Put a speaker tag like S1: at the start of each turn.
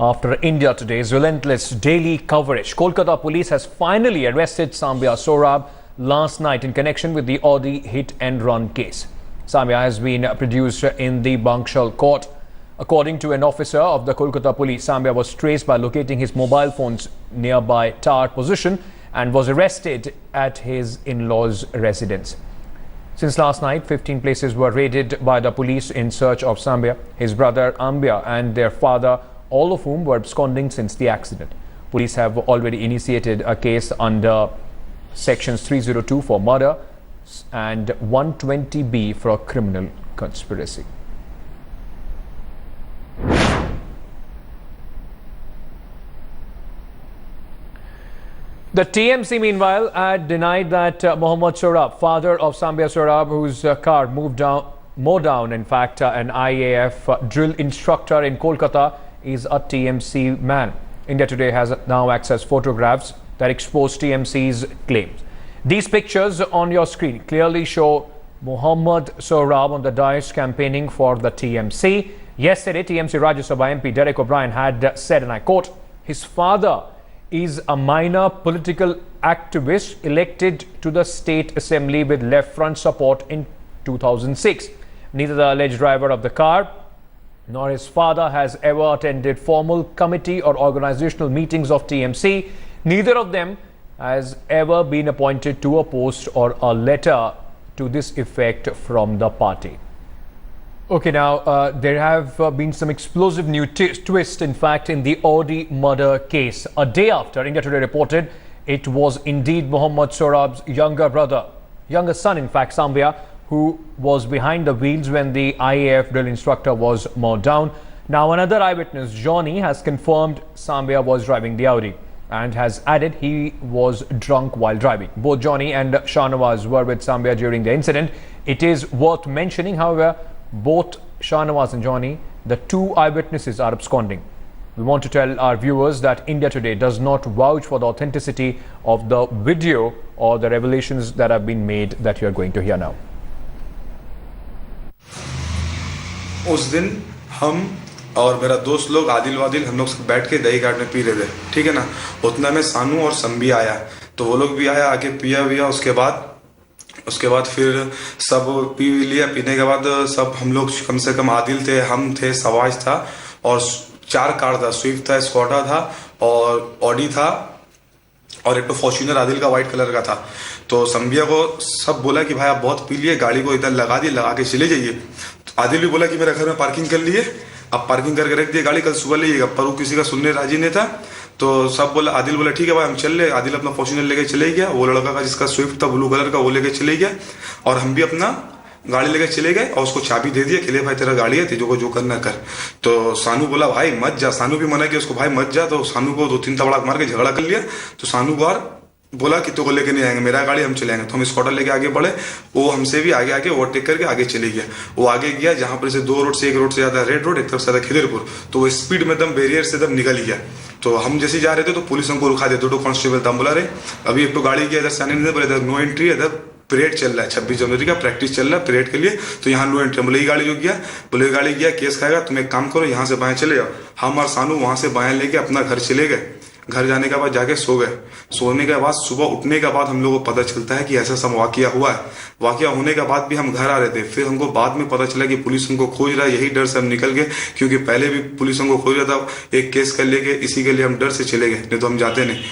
S1: After India Today's relentless daily coverage, Kolkata police has finally arrested Sambhya Sorab last night in connection with the Audi hit and run case. Sambhya has been produced in the Bankshal court. According to an officer of the Kolkata police, Sambhya was traced by locating his mobile phone's nearby tower position and was arrested at his in-laws' residence. Since last night, 15 places were raided by the police in search of Sambhya, his brother Ambya and their father, all of whom were absconding since the accident. Police have already initiated a case under sections 302 for murder and 120B for criminal conspiracy. The TMC, meanwhile, had denied that Mohammad Sorab, father of Sambhya Sorab, whose car mowed down, in fact, an IAF drill instructor in Kolkata, is a TMC man. India Today has now accessed photographs that expose TMC's claims. These pictures on your screen clearly show Mohammad Sorab on the dais campaigning for the TMC. Yesterday, TMC Rajya Sabha MP Derek O'Brien had said, and I quote, his father is a minor political activist elected to the State Assembly with left front support in 2006. Neither the alleged driver of the car nor his father has ever attended formal committee or organizational meetings of TMC. Neither of them has ever been appointed to a post or a letter to this effect from the party. Okay, now there have been some explosive new twists, in fact, in the Audi murder case. A day after India Today reported it was indeed Mohammad Sorab's younger son, in fact, Sambhya, who was behind the wheels when the IAF drill instructor was mowed down. Now, another eyewitness, Johnny, has confirmed Sambhya was driving the Audi and has added he was drunk while driving. Both Johnny and Shahnawaz were with Sambhya during the incident. It is worth mentioning, however, both Shahnawaz and Johnny, the two eyewitnesses, are absconding. We want to tell our viewers that India Today does not vouch for the authenticity of the video or the revelations that have been made that you are going to hear now.
S2: उस दिन हम और मेरा दोस्त लोग आदिल वादिल हम लोग सब बैठ के दही घाट में पी रहे थे, ठीक है ना। उतना में सानू और संबी आया, तो वो लोग भी आया, आके पिया उसके बाद फिर सब पी लिया। पीने के बाद सब हम लोग कम से कम आदिल थे, हम थे, सवाज था और 4 कार था, स्विफ्ट था, स्कॉडा था और ऑडी था और एक तो फॉर्च्यूनर आदिल का व्हाइट कलर का था। तो संबिया को सब बोला कि भाई आप बहुत पी लिए, गाड़ी को इधर लगा के चले जाइए। तो आदिल भी बोला कि मेरा घर में पार्किंग कर लिए, अब पार्किंग करके रख दिए, गाड़ी कल सुबह लीजिएगा। पर वो किसी का सुनने राजी नहीं था, तो सब बोला, आदिल बोला ठीक है भाई हम चल रहे। आदिल अपना फॉर्च्यूनर लेके चले गया, वो लड़का का जिसका स्विफ्ट था ब्लू कलर का वो लेके चले गया और हम भी अपना गाड़ी लेके चले गए और उसको चाबी दे दिया कि ले भाई तेरा गाड़ी है, तुझे को जो करना कर। तो सानू बोला भाई मत जा, सानू भी मना किया उसको, भाई मत जा। तो सानू को 2-3 तबड़ाक मार के झगड़ा कर लिया। तो सानू को और बोला कि तो को लेके नहीं आएंगे, मेरा गाड़ी हम चलेंगे। तो हम स्कॉटर लेके आगे बढ़े, वो हमसे भी आगे ओवरटेक करके आगे चले गया। वो आगे गया जहां पर से 2 रोड से, एक रोड से ज्यादा रेड रोड, एक तरफ से ज्यादा खिदरपुर। तो वो स्पीड में दम बैरियर से दम निकल गया। तो हम जैसे जा रहे थे तो पुलिस हमको रुका दे, 2 कांस्टेबल दम बोला रहे अभी एक तो गाड़ी की इधर से आने नहीं, इधर नो एंट्री, इधर परेड चल रहा है, 26 जनवरी का प्रैक्टिस चल रहा है परेड के लिए, तो यहाँ नो एंट्री। बोले गाड़ी जो गया, बोले गाड़ी गया केस खाएगा, तुम एक काम करो यहाँ से बाएं चले जाओ। हम और सानू वहां से बाएं लेके अपना घर चले गए। घर जाने के बाद जाके सो गए। सोने के बाद सुबह उठने के बाद हम लोगों को पता चलता है कि ऐसा सब वाकया हुआ है। वाकया होने के बाद भी हम घर आ रहे थे, फिर हमको बाद में पता चला कि पुलिस हमको खोज रहा है। यही डर से हम निकल गए, क्योंकि पहले भी पुलिस हमको खोज रहा था एक केस कर लेके, इसी के लिए हम डर से चले गए, नहीं तो हम जाते नहीं।